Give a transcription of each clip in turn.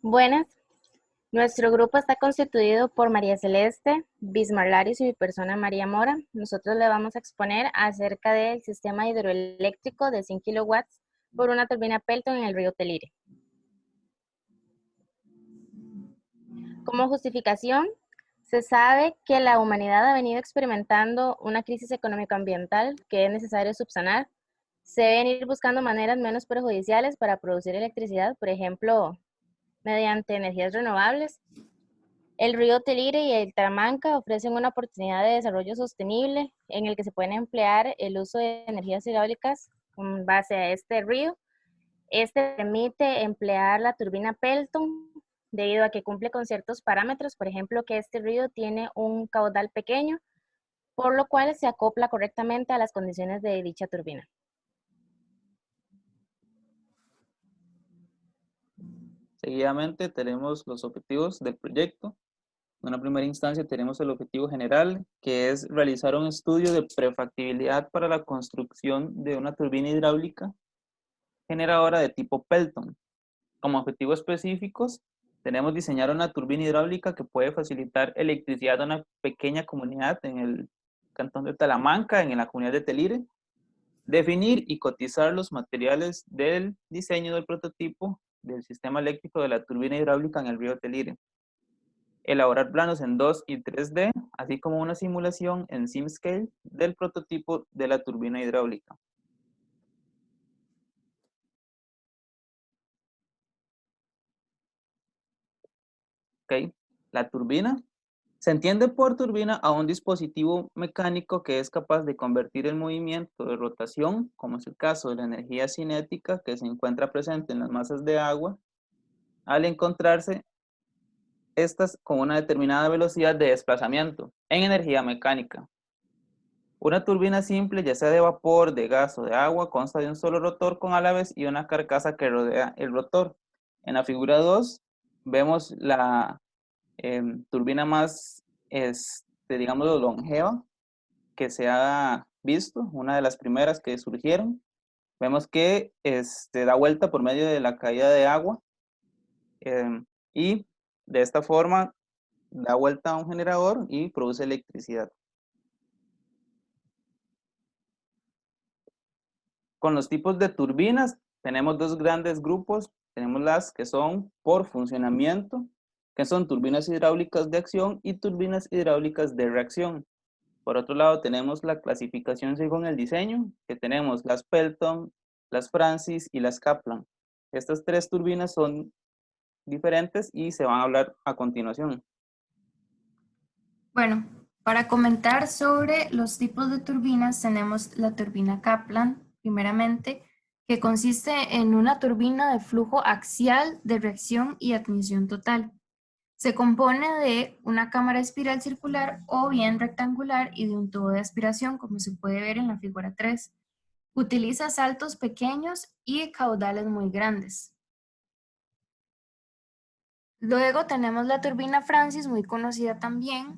Buenas, nuestro grupo está constituido por María Celeste, Bismar Larios y mi persona María Mora. Nosotros le vamos a exponer acerca del sistema hidroeléctrico de 100 kilowatts por una turbina Pelton en el río Telire. Como justificación, se sabe que la humanidad ha venido experimentando una crisis económico-ambiental que es necesario subsanar. Se deben ir buscando maneras menos perjudiciales para producir electricidad, por ejemplo, mediante energías renovables. El río Telire y el Talamanca ofrecen una oportunidad de desarrollo sostenible en el que se pueden emplear el uso de energías hidráulicas con base a este río. Este permite emplear la turbina Pelton debido a que cumple con ciertos parámetros, por ejemplo, que este río tiene un caudal pequeño, por lo cual se acopla correctamente a las condiciones de dicha turbina. Seguidamente tenemos los objetivos del proyecto. En una primera instancia tenemos el objetivo general, que es realizar un estudio de prefactibilidad para la construcción de una turbina hidráulica generadora de tipo Pelton. Como objetivos específicos, tenemos diseñar una turbina hidráulica que puede facilitar electricidad a una pequeña comunidad en el cantón de Talamanca, en la comunidad de Telire. Definir y cotizar los materiales del diseño del prototipo del sistema eléctrico de la turbina hidráulica en el río Telire. Elaborar planos en 2 y 3D, así como una simulación en SimScale del prototipo de la turbina hidráulica. ¿Okay? La turbina se entiende por turbina a un dispositivo mecánico que es capaz de convertir el movimiento de rotación, como es el caso de la energía cinética que se encuentra presente en las masas de agua, al encontrarse estas con una determinada velocidad de desplazamiento en energía mecánica. Una turbina simple, ya sea de vapor, de gas o de agua, consta de un solo rotor con álabes y una carcasa que rodea el rotor. En la figura 2 vemos la turbina más, digamos, longeva que se ha visto, una de las primeras que surgieron. Vemos que da vuelta por medio de la caída de agua y de esta forma da vuelta a un generador y produce electricidad. Con los tipos de turbinas tenemos dos grandes grupos. Tenemos las que son por funcionamiento, que son turbinas hidráulicas de acción y turbinas hidráulicas de reacción. Por otro lado, tenemos la clasificación según el diseño, que tenemos las Pelton, las Francis y las Kaplan. Estas tres turbinas son diferentes y se van a hablar a continuación. Bueno, para comentar sobre los tipos de turbinas, tenemos la turbina Kaplan, primeramente, que consiste en una turbina de flujo axial de reacción y admisión total. Se compone de una cámara espiral circular o bien rectangular y de un tubo de aspiración, como se puede ver en la figura 3. Utiliza saltos pequeños y caudales muy grandes. Luego tenemos la turbina Francis, muy conocida también.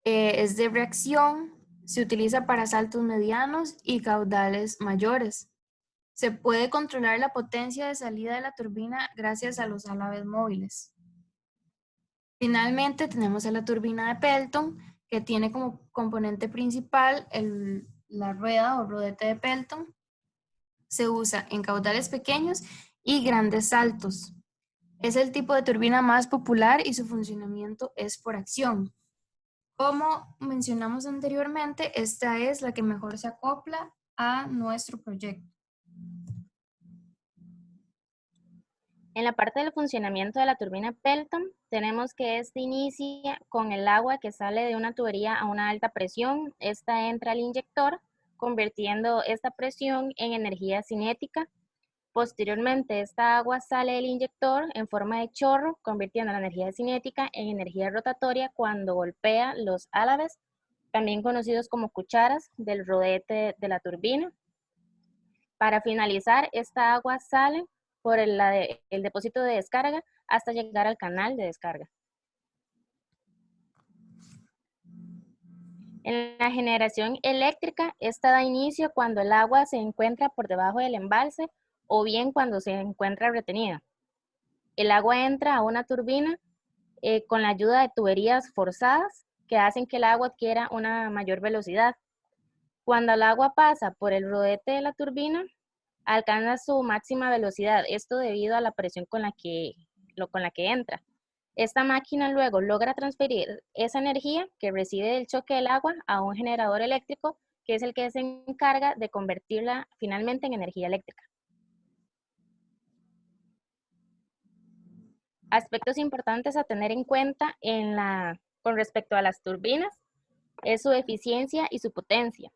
Es de reacción, se utiliza para saltos medianos y caudales mayores. Se puede controlar la potencia de salida de la turbina gracias a los álabes móviles. Finalmente tenemos a la turbina de Pelton, que tiene como componente principal la rueda o rodete de Pelton. Se usa en caudales pequeños y grandes saltos. Es el tipo de turbina más popular y su funcionamiento es por acción. Como mencionamos anteriormente, esta es la que mejor se acopla a nuestro proyecto. En la parte del funcionamiento de la turbina Pelton, tenemos que este inicia con el agua que sale de una tubería a una alta presión. Esta entra al inyector, convirtiendo esta presión en energía cinética. Posteriormente, esta agua sale del inyector en forma de chorro, convirtiendo la energía cinética en energía rotatoria cuando golpea los álabes, también conocidos como cucharas, del rodete de la turbina. Para finalizar, esta agua sale por el depósito de descarga hasta llegar al canal de descarga. En la generación eléctrica, esta da inicio cuando el agua se encuentra por debajo del embalse o bien cuando se encuentra retenida. El agua entra a una turbina con la ayuda de tuberías forzadas que hacen que el agua adquiera una mayor velocidad. Cuando el agua pasa por el rodete de la turbina, alcanza su máxima velocidad, esto debido a la presión con la que entra. Esta máquina luego logra transferir esa energía que recibe del choque del agua a un generador eléctrico, que es el que se encarga de convertirla finalmente en energía eléctrica. Aspectos importantes a tener en cuenta con respecto a las turbinas es su eficiencia y su potencia.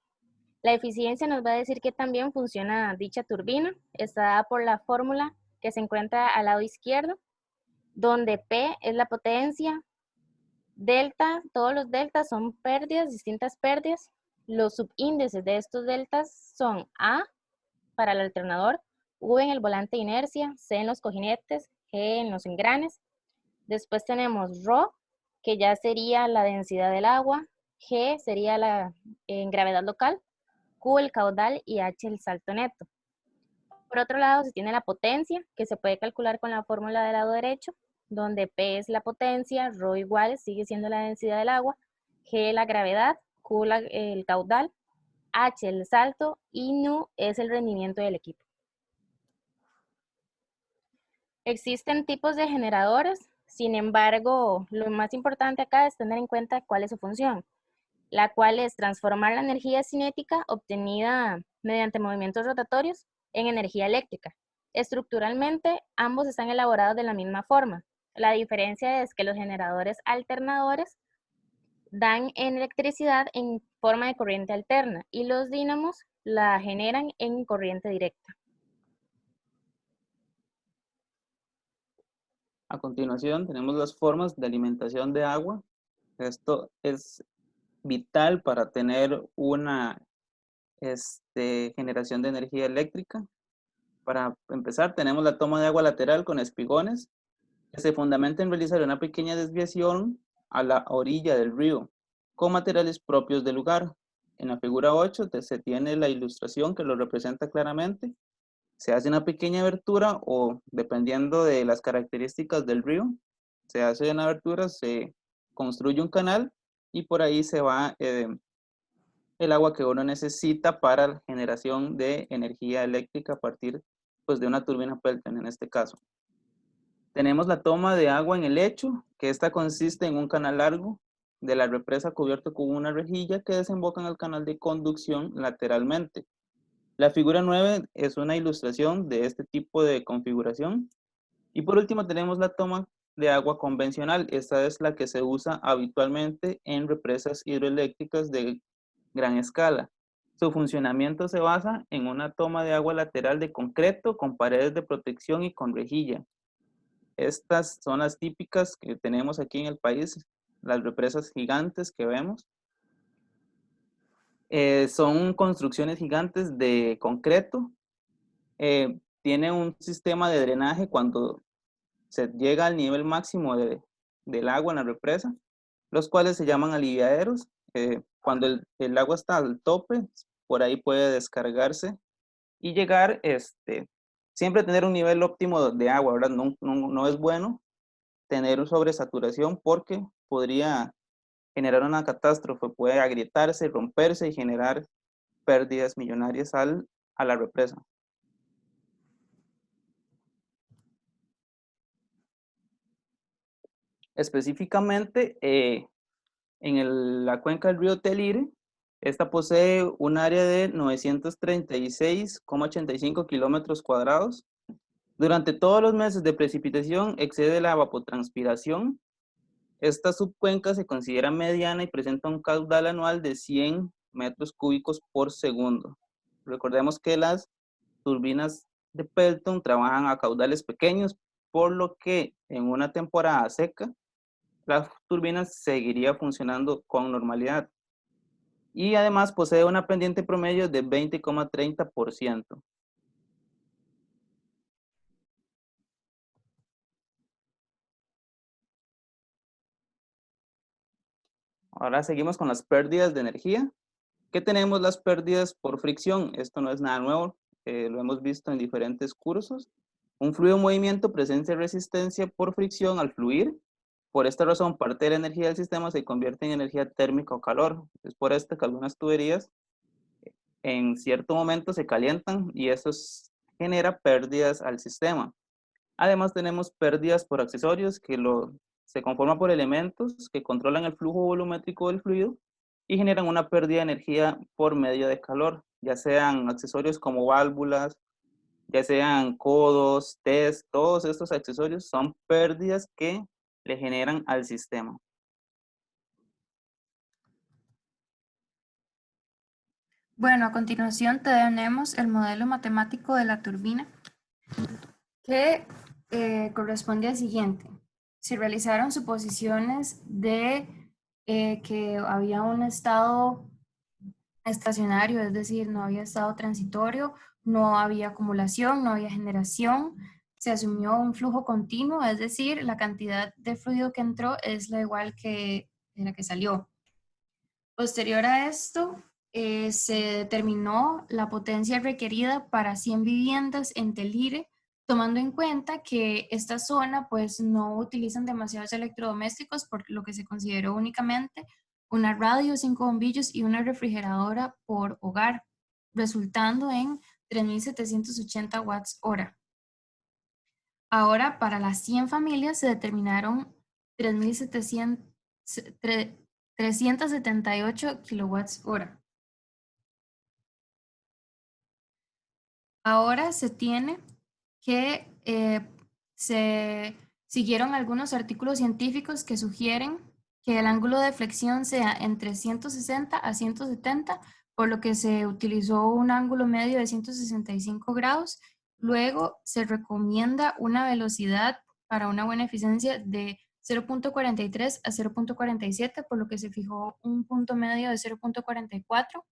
La eficiencia nos va a decir que también funciona dicha turbina. Está dada por la fórmula que se encuentra al lado izquierdo, donde P es la potencia, delta, todos los deltas son pérdidas, distintas pérdidas. Los subíndices de estos deltas son A para el alternador, V en el volante de inercia, C en los cojinetes, G en los engranes. Después tenemos ρ, que ya sería la densidad del agua, G sería la gravedad local, Q el caudal y H el salto neto. Por otro lado, se tiene la potencia, que se puede calcular con la fórmula del lado derecho, donde P es la potencia, ρ igual sigue siendo la densidad del agua, G la gravedad, Q el caudal, H el salto y nu es el rendimiento del equipo. Existen tipos de generadores, sin embargo, lo más importante acá es tener en cuenta cuál es su función, la cual es transformar la energía cinética obtenida mediante movimientos rotatorios en energía eléctrica. Estructuralmente, ambos están elaborados de la misma forma. La diferencia es que los generadores alternadores dan electricidad en forma de corriente alterna y los dínamos la generan en corriente directa. A continuación tenemos las formas de alimentación de agua. Esto es vital para tener una generación de energía eléctrica. Para empezar, tenemos la toma de agua lateral con espigones, que se fundamenta en realizar una pequeña desviación a la orilla del río, con materiales propios del lugar. En la figura 8 se tiene la ilustración que lo representa claramente. Se hace una pequeña abertura o, dependiendo de las características del río, se hace una abertura, se construye un canal y por ahí se va el agua que uno necesita para la generación de energía eléctrica a partir pues, de una turbina Pelton en este caso. Tenemos la toma de agua en el lecho, que esta consiste en un canal largo de la represa cubierto con una rejilla que desemboca en el canal de conducción lateralmente. La figura 9 es una ilustración de este tipo de configuración. Y por último tenemos la toma de agua convencional. Esta es la que se usa habitualmente en represas hidroeléctricas de gran escala. Su funcionamiento se basa en una toma de agua lateral de concreto con paredes de protección y con rejilla. Estas son las típicas que tenemos aquí en el país, las represas gigantes que vemos. Son construcciones gigantes de concreto. Tiene un sistema de drenaje cuando se llega al nivel máximo del agua en la represa, los cuales se llaman aliviaderos. Cuando el agua está al tope, por ahí puede descargarse y llegar, siempre tener un nivel óptimo de agua, ¿verdad? No es bueno tener sobresaturación porque podría generar una catástrofe, puede agrietarse, romperse y generar pérdidas millonarias a la represa. Específicamente, en la cuenca del río Telire, esta posee un área de 936,85 kilómetros cuadrados. Durante todos los meses de precipitación excede la evapotranspiración. Esta subcuenca se considera mediana y presenta un caudal anual de 100 metros cúbicos por segundo. Recordemos que las turbinas de Pelton trabajan a caudales pequeños, por lo que en una temporada seca, la turbina seguiría funcionando con normalidad. Y además posee una pendiente promedio de 20,30%. Ahora seguimos con las pérdidas de energía. ¿Qué tenemos las pérdidas por fricción? Esto no es nada nuevo, lo hemos visto en diferentes cursos. Un fluido en movimiento presenta resistencia por fricción al fluir. Por esta razón, parte de la energía del sistema se convierte en energía térmica o calor. Es por esto que algunas tuberías en cierto momento se calientan y eso genera pérdidas al sistema. Además, tenemos pérdidas por accesorios se conforman por elementos que controlan el flujo volumétrico del fluido y generan una pérdida de energía por medio de calor, ya sean accesorios como válvulas, ya sean codos, test, todos estos accesorios son pérdidas que le generan al sistema. Bueno, a continuación tenemos el modelo matemático de la turbina, que corresponde al siguiente. Se realizaron suposiciones de que había un estado estacionario, es decir, no había estado transitorio, no había acumulación, no había generación. Se asumió un flujo continuo, es decir, la cantidad de fluido que entró es la igual que la que salió. Posterior a esto, se determinó la potencia requerida para 100 viviendas en Telire, tomando en cuenta que esta zona pues no utilizan demasiados electrodomésticos, por lo que se consideró únicamente una radio, 5 bombillos y una refrigeradora por hogar, resultando en 3.780 watts hora. Ahora, para las 100 familias se determinaron 378 kilowatts hora. Ahora se tiene que se siguieron algunos artículos científicos que sugieren que el ángulo de flexión sea entre 160 a 170, por lo que se utilizó un ángulo medio de 165 grados. Luego se recomienda una velocidad para una buena eficiencia de 0.43 a 0.47, por lo que se fijó un punto medio de 0.44,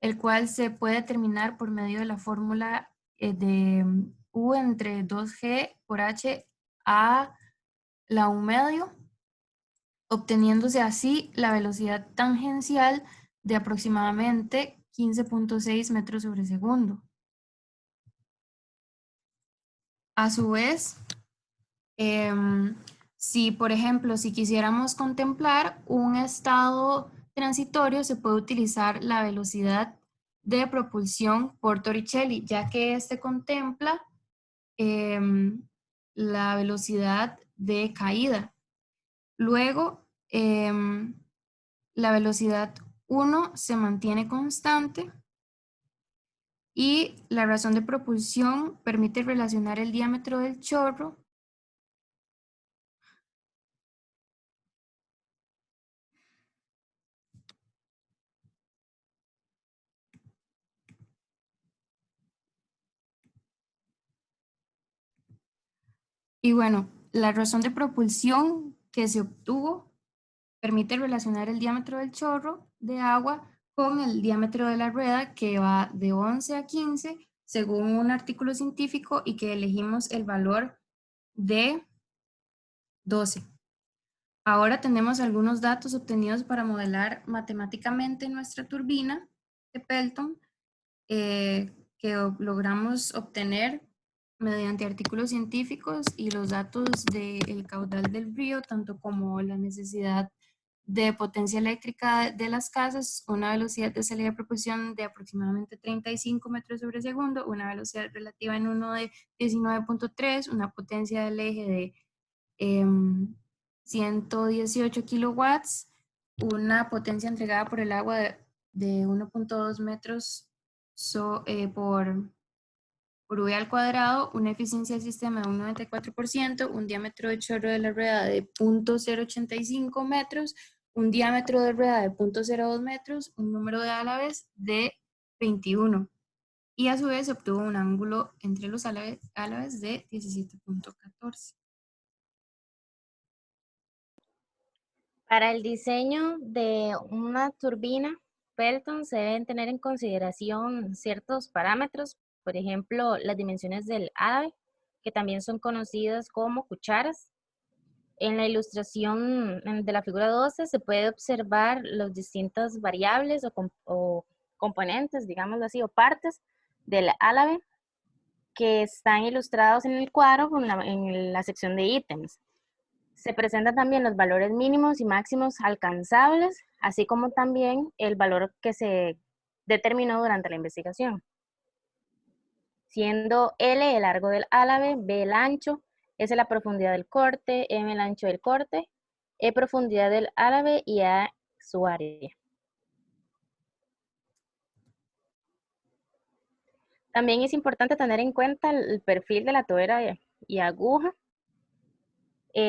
el cual se puede determinar por medio de la fórmula de U entre 2G por H a la U medio, obteniéndose así la velocidad tangencial de aproximadamente 15.6 metros sobre segundo. A su vez, si por ejemplo, si quisiéramos contemplar un estado transitorio, se puede utilizar la velocidad de propulsión por Torricelli, ya que este contempla la velocidad de caída. Luego, la velocidad 1 se mantiene constante y la razón de propulsión permite relacionar el diámetro del chorro y bueno, la razón de propulsión que se obtuvo permite relacionar el diámetro del chorro de agua con el diámetro de la rueda, que va de 11 a 15 según un artículo científico y que elegimos el valor de 12. Ahora tenemos algunos datos obtenidos para modelar matemáticamente nuestra turbina de Pelton, que logramos obtener mediante artículos científicos y los datos del caudal del río, tanto como la necesidad de potencia eléctrica de las casas, una velocidad de salida de propulsión de aproximadamente 35 metros sobre segundo, una velocidad relativa en 1 de 19.3, una potencia del eje de 118 kilowatts, una potencia entregada por el agua de 1.2 metros por V al cuadrado, una eficiencia del sistema de un 94%, un diámetro de chorro de la rueda de 0.085 metros, un diámetro de rueda de 0.02 metros, un número de álabes de 21. Y a su vez se obtuvo un ángulo entre los álabes de 17.14. Para el diseño de una turbina Pelton se deben tener en consideración ciertos parámetros, por ejemplo, las dimensiones del álave, que también son conocidas como cucharas. En la ilustración de la figura 12 se puede observar las distintas variables o componentes, digámoslo así, o partes del álave. que están ilustrados en el cuadro en la sección de ítems. Se presentan también los valores mínimos y máximos alcanzables, así como también el valor que se determinó durante la investigación, siendo L el largo del álave, B el ancho, S la profundidad del corte, M el ancho del corte, E profundidad del álave y A su área. También es importante tener en cuenta el perfil de la tobera y aguja.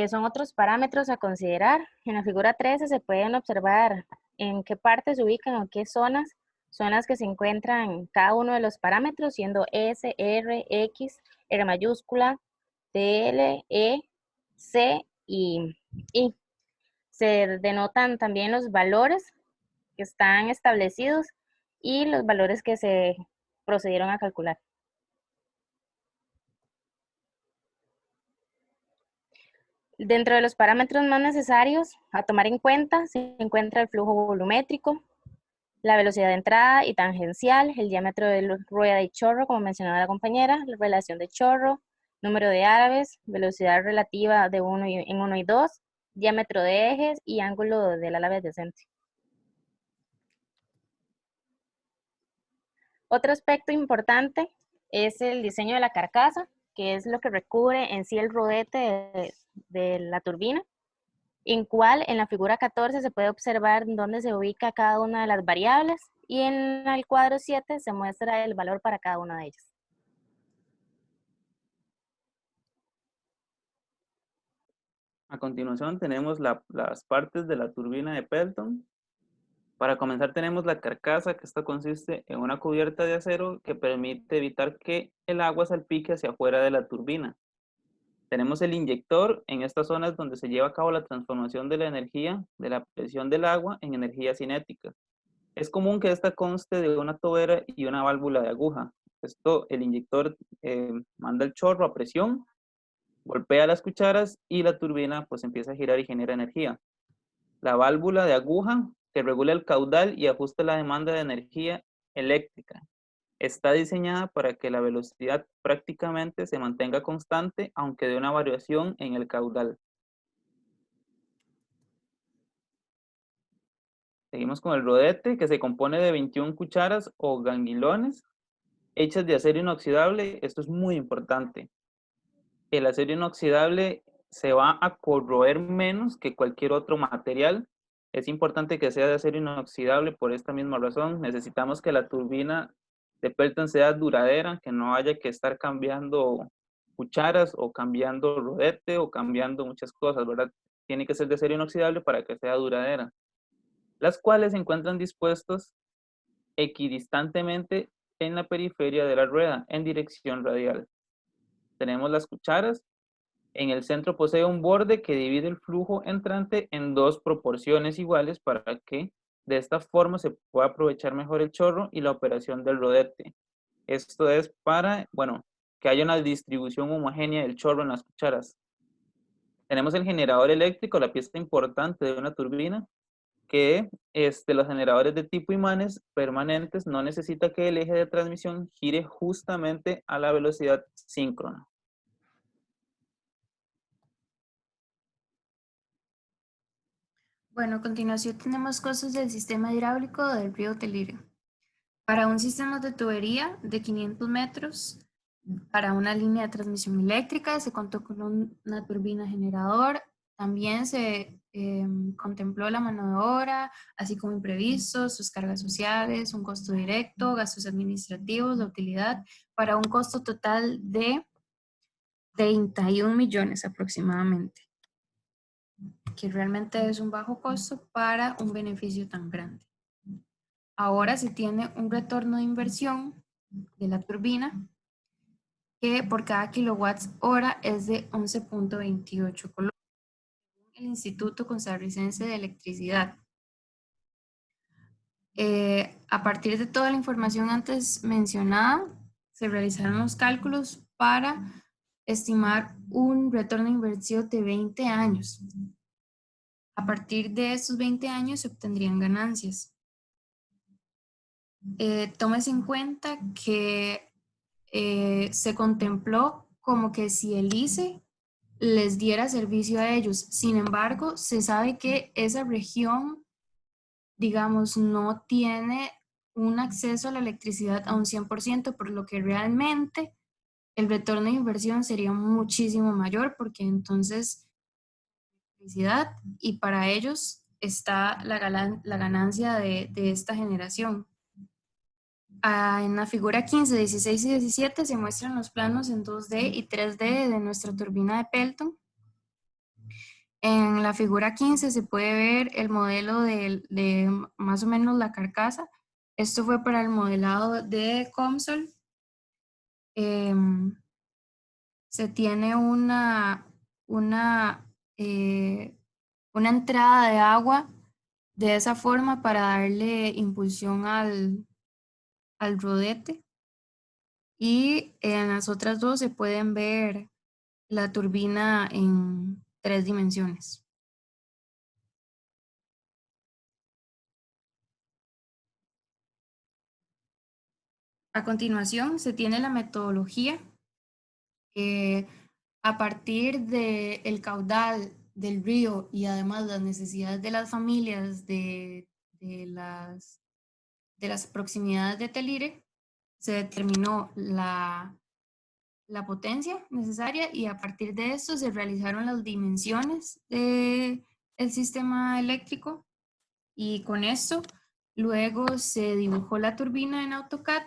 Son otros parámetros a considerar. En la figura 13 se pueden observar en qué partes se ubican o qué zonas son las que se encuentran cada uno de los parámetros, siendo S, R, X, R mayúscula, TL, E, C y I. Se denotan también los valores que están establecidos y los valores que se procedieron a calcular. Dentro de los parámetros más necesarios a tomar en cuenta se encuentra el flujo volumétrico, la velocidad de entrada y tangencial, el diámetro de la rueda y chorro, como mencionaba la compañera, la relación de chorro, número de áraves, velocidad relativa de en 1 y 2, diámetro de ejes y ángulo del álave adyacente. Otro aspecto importante es el diseño de la carcasa, que es lo que recubre en sí el rodete de la turbina, en cual en la figura 14 se puede observar dónde se ubica cada una de las variables y en el cuadro 7 se muestra el valor para cada una de ellas. A continuación tenemos las partes de la turbina de Pelton. Para comenzar tenemos la carcasa, que esta consiste en una cubierta de acero que permite evitar que el agua salpique hacia afuera de la turbina. Tenemos el inyector en estas zonas donde se lleva a cabo la transformación de la energía de la presión del agua en energía cinética. Es común que esta conste de una tobera y una válvula de aguja. El inyector manda el chorro a presión, golpea las cucharas y la turbina pues empieza a girar y genera energía. La válvula de aguja que regula el caudal y ajusta la demanda de energía eléctrica. Está diseñada para que la velocidad prácticamente se mantenga constante, aunque de una variación en el caudal. Seguimos con el rodete, que se compone de 21 cucharas o ganguilones hechas de acero inoxidable. Esto es muy importante. El acero inoxidable se va a corroer menos que cualquier otro material. Es importante que sea de acero inoxidable por esta misma razón. Necesitamos que la turbina de Pelton sea duradera, que no haya que estar cambiando cucharas o cambiando rodete o cambiando muchas cosas, ¿verdad? Tiene que ser de acero inoxidable para que sea duradera. Las cuales se encuentran dispuestos equidistantemente en la periferia de la rueda, en dirección radial. Tenemos las cucharas. En el centro posee un borde que divide el flujo entrante en dos proporciones iguales para que de esta forma se pueda aprovechar mejor el chorro y la operación del rodete. Esto es para, bueno, que haya una distribución homogénea del chorro en las cucharas. Tenemos el generador eléctrico, la pieza importante de una turbina, que los generadores de tipo imanes permanentes no necesita que el eje de transmisión gire justamente a la velocidad síncrona. Bueno, a continuación tenemos costos del sistema hidráulico del río Telire. Para un sistema de tubería de 500 metros, para una línea de transmisión eléctrica, se contó con una turbina generador. También se contempló la mano de obra, así como imprevistos, sus cargas sociales, un costo directo, gastos administrativos, la utilidad, para un costo total de 31 millones aproximadamente, que realmente es un bajo costo para un beneficio tan grande. Ahora se tiene un retorno de inversión de la turbina que por cada kilowatts hora es de 11.28 colones, según el Instituto Costarricense de Electricidad. A partir de toda la información antes mencionada, se realizaron los cálculos para estimar un retorno de inversión de 20 años. A partir de estos 20 años se obtendrían ganancias. Tómese en cuenta que se contempló como que si el ICE les diera servicio a ellos. Sin embargo, se sabe que esa región, digamos, no tiene un acceso a la electricidad a un 100%, por lo que realmente el retorno de inversión sería muchísimo mayor, porque entonces electricidad y para ellos está la ganancia de esta generación. En la figura 15, 16 y 17 se muestran los planos en 2D y 3D de nuestra turbina de Pelton. En la figura 15 se puede ver el modelo de más o menos la carcasa. Esto fue para el modelado de COMSOL. Se tiene una entrada de agua de esa forma para darle impulsión al rodete. Y en las otras dos se pueden ver la turbina en 3 dimensiones. A continuación se tiene la metodología. A partir del caudal del río y además las necesidades de las familias de las proximidades de Telire, se determinó la potencia necesaria y a partir de esto se realizaron las dimensiones del sistema eléctrico y con esto luego se dibujó la turbina en AutoCAD.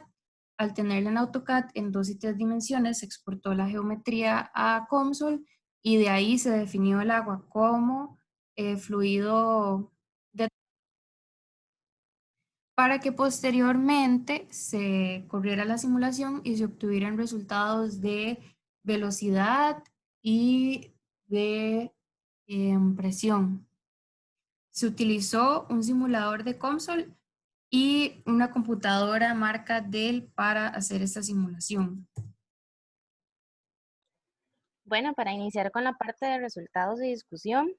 Al tenerla en AutoCAD en 2 y 3 dimensiones se exportó la geometría a COMSOL y de ahí se definió el agua como fluido para que posteriormente se corriera la simulación y se obtuvieran resultados de velocidad y de presión. Se utilizó un simulador de COMSOL y una computadora marca Dell para hacer esta simulación. Bueno, para iniciar con la parte de resultados y discusión,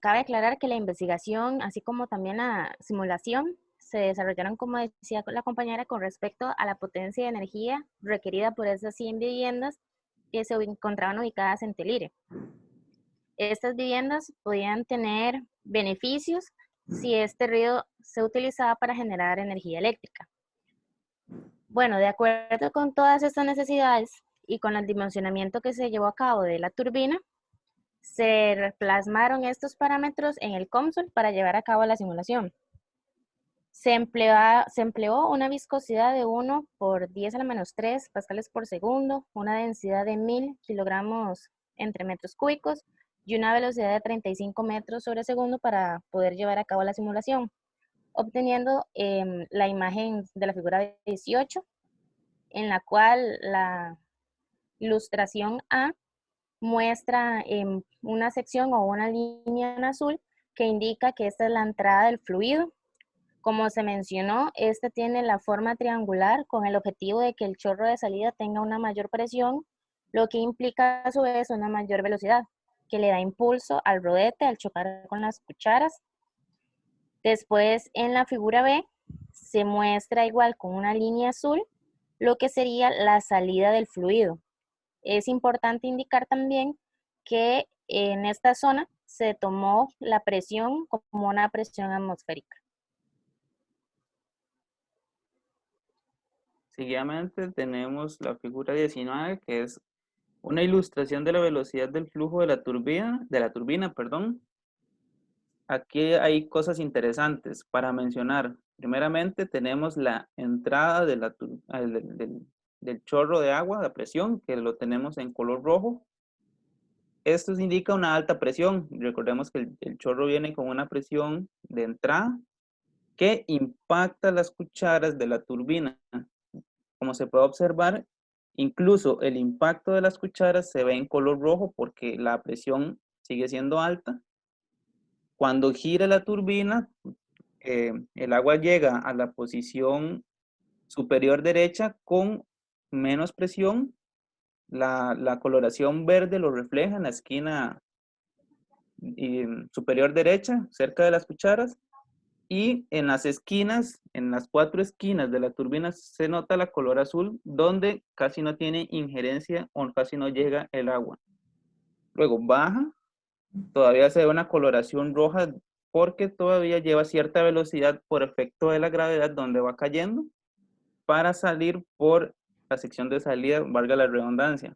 cabe aclarar que la investigación, así como también la simulación, se desarrollaron, como decía la compañera, con respecto a la potencia de energía requerida por esas 100 viviendas que se encontraban ubicadas en Telire. Estas viviendas podían tener beneficios si este río se utilizaba para generar energía eléctrica. Bueno, de acuerdo con todas estas necesidades y con el dimensionamiento que se llevó a cabo de la turbina, se plasmaron estos parámetros en el COMSOL para llevar a cabo la simulación. Se empleó una viscosidad de 1 por 10 a la menos 3 pascales por segundo, una densidad de 1000 kilogramos entre metros cúbicos y una velocidad de 35 metros sobre segundo para poder llevar a cabo la simulación, obteniendo la imagen de la figura 18, en la cual la ilustración A muestra una sección o una línea en azul que indica que esta es la entrada del fluido. Como se mencionó, este tiene la forma triangular con el objetivo de que el chorro de salida tenga una mayor presión, lo que implica a su vez una mayor velocidad, que le da impulso al rodete al chocar con las cucharas. Después, en la figura B, se muestra igual con una línea azul lo que sería la salida del fluido. Es importante indicar también que en esta zona se tomó la presión como una presión atmosférica. Seguidamente tenemos la figura 19, que es una ilustración de la velocidad del flujo de la turbina, perdón. Aquí hay cosas interesantes para mencionar. Primeramente tenemos la entrada de del chorro de agua, la presión, que lo tenemos en color rojo. Esto indica una alta presión. Recordemos que el chorro viene con una presión de entrada que impacta las cucharas de la turbina. Como se puede observar, incluso el impacto de las cucharas se ve en color rojo porque la presión sigue siendo alta. Cuando gira la turbina, el agua llega a la posición superior derecha con menos presión. La coloración verde lo refleja en la esquina superior derecha, cerca de las cucharas. Y en las esquinas, en las 4 esquinas de la turbina se nota la color azul, donde casi no tiene injerencia o casi no llega el agua. Luego baja, todavía se ve una coloración roja porque todavía lleva cierta velocidad por efecto de la gravedad donde va cayendo para salir por la sección de salida, valga la redundancia.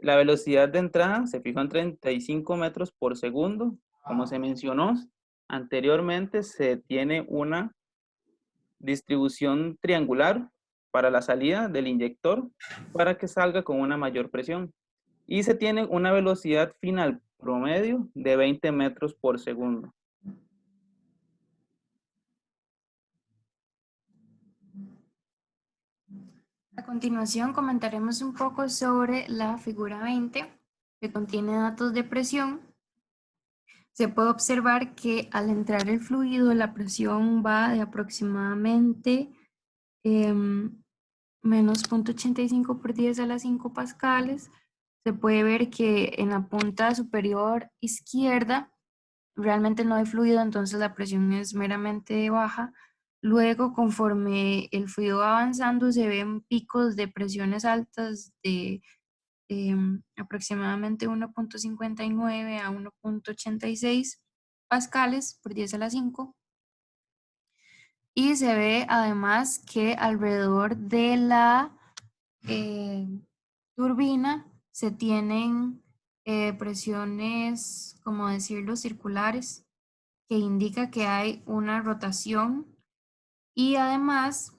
La velocidad de entrada se fijó en 35 metros por segundo. Como se mencionó anteriormente, se tiene una distribución triangular para la salida del inyector para que salga con una mayor presión. Y se tiene una velocidad final promedio de 20 metros por segundo. A continuación comentaremos un poco sobre la figura 20, que contiene datos de presión. Se puede observar que al entrar el fluido, la presión va de aproximadamente menos 0.85 por 10 a la 5 pascales. Se puede ver que en la punta superior izquierda realmente no hay fluido, entonces la presión es meramente baja. Luego, conforme el fluido va avanzando, se ven picos de presiones altas de aproximadamente 1.59 a 1.86 pascales por 10 a la 5. Y se ve además que alrededor de la turbina se tienen presiones, como decirlo, circulares, que indica que hay una rotación, y además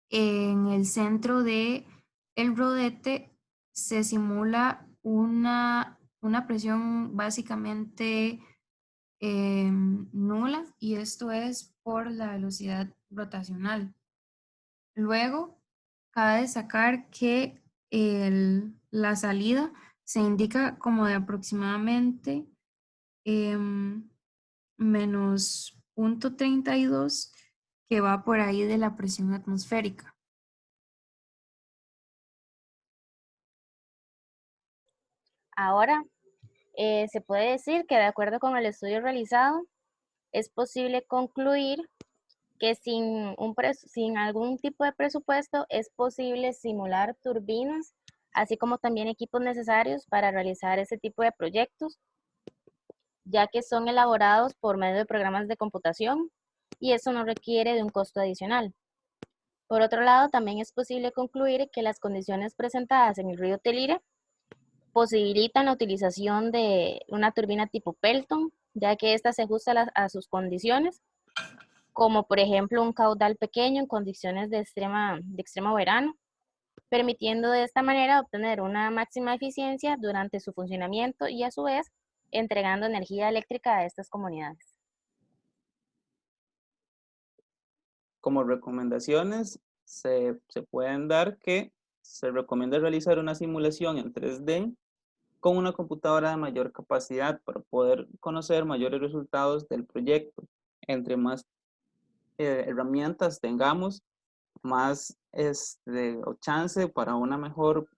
en el centro de el rodete se simula una presión básicamente nula, y esto es por la velocidad rotacional. Luego, cabe destacar que la salida se indica como de aproximadamente menos 0.32, que va por ahí de la presión atmosférica. Ahora, se puede decir que de acuerdo con el estudio realizado, es posible concluir que sin algún tipo de presupuesto es posible simular turbinas, así como también equipos necesarios para realizar ese tipo de proyectos, ya que son elaborados por medio de programas de computación y eso no requiere de un costo adicional. Por otro lado, también es posible concluir que las condiciones presentadas en el río Telire posibilitan la utilización de una turbina tipo Pelton, ya que ésta se ajusta a sus condiciones, como por ejemplo un caudal pequeño en condiciones de extremo verano, permitiendo de esta manera obtener una máxima eficiencia durante su funcionamiento y a su vez entregando energía eléctrica a estas comunidades. Como recomendaciones, se pueden dar que se recomienda realizar una simulación en 3D con una computadora de mayor capacidad para poder conocer mayores resultados del proyecto. Entre más herramientas tengamos, más chance para una mejor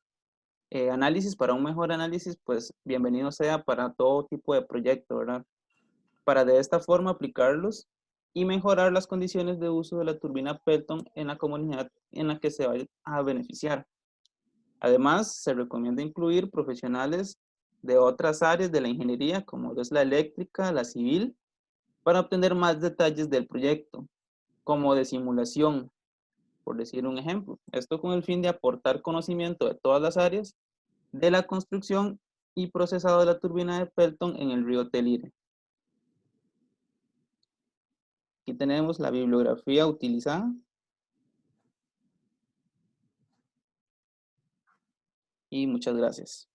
análisis, para un mejor análisis, pues bienvenido sea para todo tipo de proyecto, ¿verdad? Para de esta forma aplicarlos y mejorar las condiciones de uso de la turbina Pelton en la comunidad en la que se va a beneficiar. Además, se recomienda incluir profesionales de otras áreas de la ingeniería, como es la eléctrica, la civil, para obtener más detalles del proyecto, como de simulación, por decir un ejemplo. Esto con el fin de aportar conocimiento de todas las áreas de la construcción y procesado de la turbina de Pelton en el río Telire. Aquí tenemos la bibliografía utilizada. Y muchas gracias.